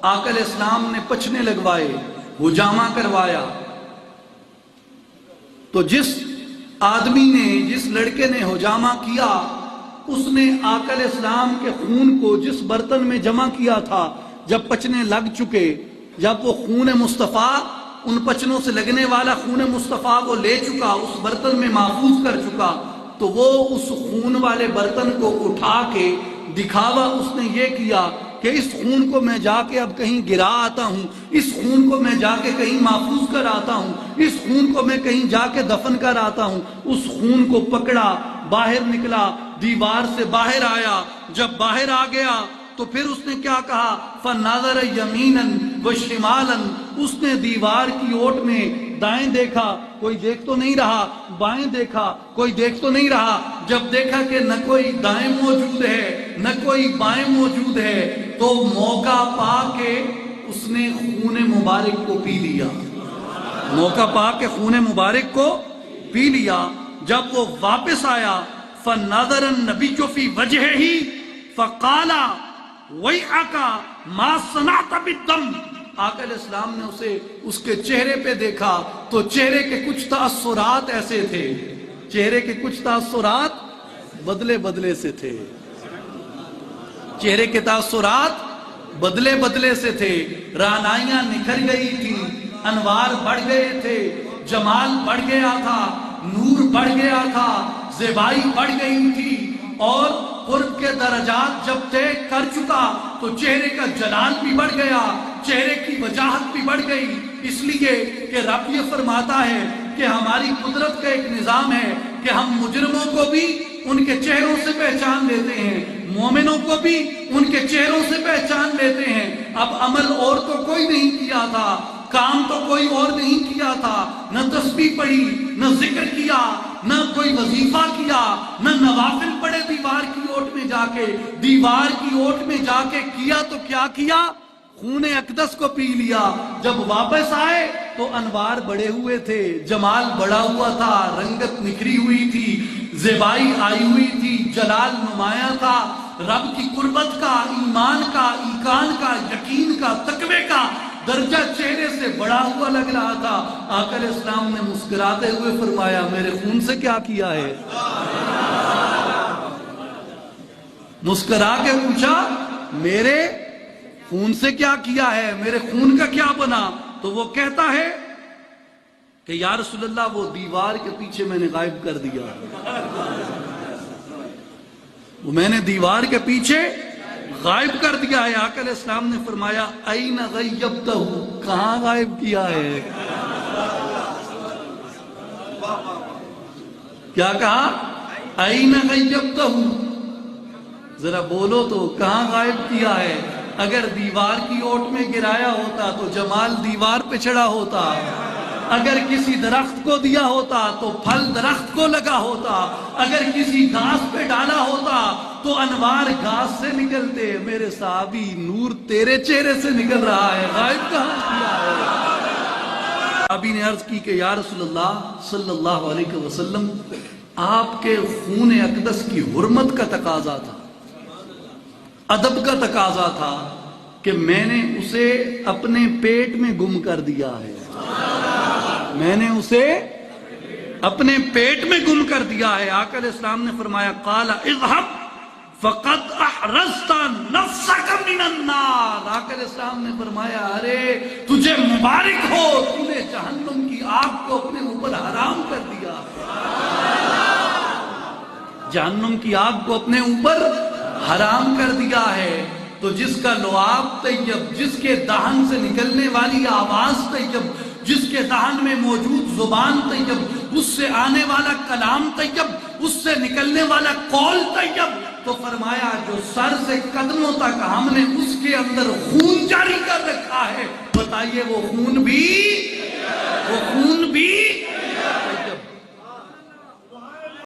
آقا علیہ السلام نے پچھنے لگوائے، حجامہ کروایا، تو جس آدمی نے، جس لڑکے نے حجامہ کیا، اس نے آقا علیہ السلام کے خون کو جس برتن میں جمع کیا تھا، جب پچنے لگ چکے، جب وہ خون مصطفیٰ، ان پچنوں سے لگنے والا خون مصطفیٰ وہ لے چکا، اس برتن میں محفوظ کر چکا، تو وہ اس خون والے برتن کو اٹھا کے دکھاوا اس نے یہ کیا کہ اس خون کو میں جا کے اب کہیں گرا آتا ہوں، اس خون کو میں جا کے کہیں محفوظ کر آتا ہوں، اس خون کو میں کہیں جا کے دفن کر آتا ہوں۔ اس خون کو پکڑا، باہر نکلا، دیوار سے باہر آیا، جب باہر آ گیا تو پھر اس نے کیا کہا؟ فَنَظَرَ يَمِينًا وَشِمَالًا، اس نے دیوار کی اوٹ میں دائیں دیکھا، کوئی دیکھ تو نہیں رہا، بائیں دیکھا، کوئی دیکھ تو نہیں رہا۔ جب دیکھا کہ نہ کوئی دائیں موجود ہے نہ کوئی بائیں موجود ہے، تو موقع پا کے اس نے خون مبارک کو پی لیا، موقع پا کے خون مبارک کو پی لیا۔ جب وہ واپس آیا، فَنَظَرَ النَّبِيُّ فِي وَجْهِهِ فَقَالَ وَيْحَكَ مَا صَنَعْتَ بِالدَّمِ، آقا علیہ السلام نے اسے اس کے چہرے پہ دیکھا تو چہرے کے کچھ تاثرات ایسے تھے، چہرے کے کچھ تاثرات بدلے بدلے سے تھے، چہرے کے تاثرات بدلے بدلے سے تھے، رعنائیاں نکھر گئی تھی، انوار بڑھ گئے تھے، جمال بڑھ گیا تھا، نور بڑھ گیا تھا، زیبائی بڑھ گئی تھی، اور قرب کے درجات جب طے کر چکا تو چہرے کا جلال بھی بڑھ گیا، چہرے کی وجاہت بھی بڑھ گئی، اس لیے کہ رب یہ فرماتا ہے کہ ہماری قدرت کا ایک نظام ہے کہ ہم مجرموں کو بھی ان کے چہروں سے پہچان لیتے ہیں، مومنوں کو بھی ان کے چہروں سے پہچان لیتے ہیں۔ اب عمل اور تو کوئی نہیں کیا تھا، کام تو کوئی اور نہیں کیا تھا، نہ تسبیح پڑھی، نہ ذکر کیا، نہ کوئی وظیفہ کیا، نہ نوافل پڑھے دیوار کی اوٹ میں جا کے، دیوار کی اوٹ میں جا کے کیا تو کیا کیا؟ خون اقدس کو پی لیا۔ جب واپس آئے تو انوار بڑے ہوئے تھے، جمال بڑا ہوا تھا، رنگت نکھری ہوئی تھی، زیبائی آئی ہوئی تھی، جلال نمایاں تھا، رب کی قربت کا، ایمان کا، ایقان کا، یقین کا، تقوی کا درجہ چہرے سے بڑا ہوا لگ رہا تھا۔ آقا علیہ السلام نے مسکراتے ہوئے فرمایا میرے خون سے کیا کیا ہے؟ مسکرا کے پوچھا میرے خون سے کیا کیا ہے، میرے خون کا کیا بنا؟ تو وہ کہتا ہے کہ یا رسول اللہ وہ دیوار کے پیچھے میں نے غائب کر دیا، وہ میں نے دیوار کے پیچھے غائب کر دیا ہے۔ آقا علیہ السلام نے فرمایا این غیبتہ، کہاں غائب کیا ہے؟ کیا کہا؟ این غیبتہ، ذرا بولو تو کہاں غائب کیا ہے؟ اگر دیوار کی اوٹ میں گرایا ہوتا تو جمال دیوار پہ چڑھا ہوتا، اگر کسی درخت کو دیا ہوتا تو پھل درخت کو لگا ہوتا، اگر کسی گھاس پہ ڈالا ہوتا تو انوار گھاس سے نکلتے۔ میرے صحابی نور تیرے چہرے سے نکل رہا ہے، غائب کہاں کیا ہے؟ صحابی نے عرض کی کہ یا رسول اللہ صلی اللہ علیہ وسلم، آپ کے خون اقدس کی حرمت کا تقاضا تھا، ادب کا تقاضا تھا کہ میں نے اسے اپنے پیٹ میں گم کر دیا ہے، میں نے اسے اپنے پیٹ میں گم کر دیا ہے۔ آقا علیہ السلام نے فرمایا قال اذهب فقد احرزت نفسك من النار، آقا علیہ السلام نے فرمایا ارے تجھے مبارک ہو، تو نے جہنم کی آگ کو اپنے اوپر حرام کر دیا، جہنم کی آگ کو اپنے اوپر حرام کر دیا ہے۔ تو جس کا لعاب طیب، جس کے دہن سے نکلنے والی آواز طیب، جس کے دہن میں موجود زبان طیب، اس سے آنے والا کلام طیب، اس سے نکلنے والا قول طیب، تو فرمایا جو سر سے قدموں تک ہم نے اس کے اندر خون جاری کر رکھا ہے، بتائیے وہ خون بھی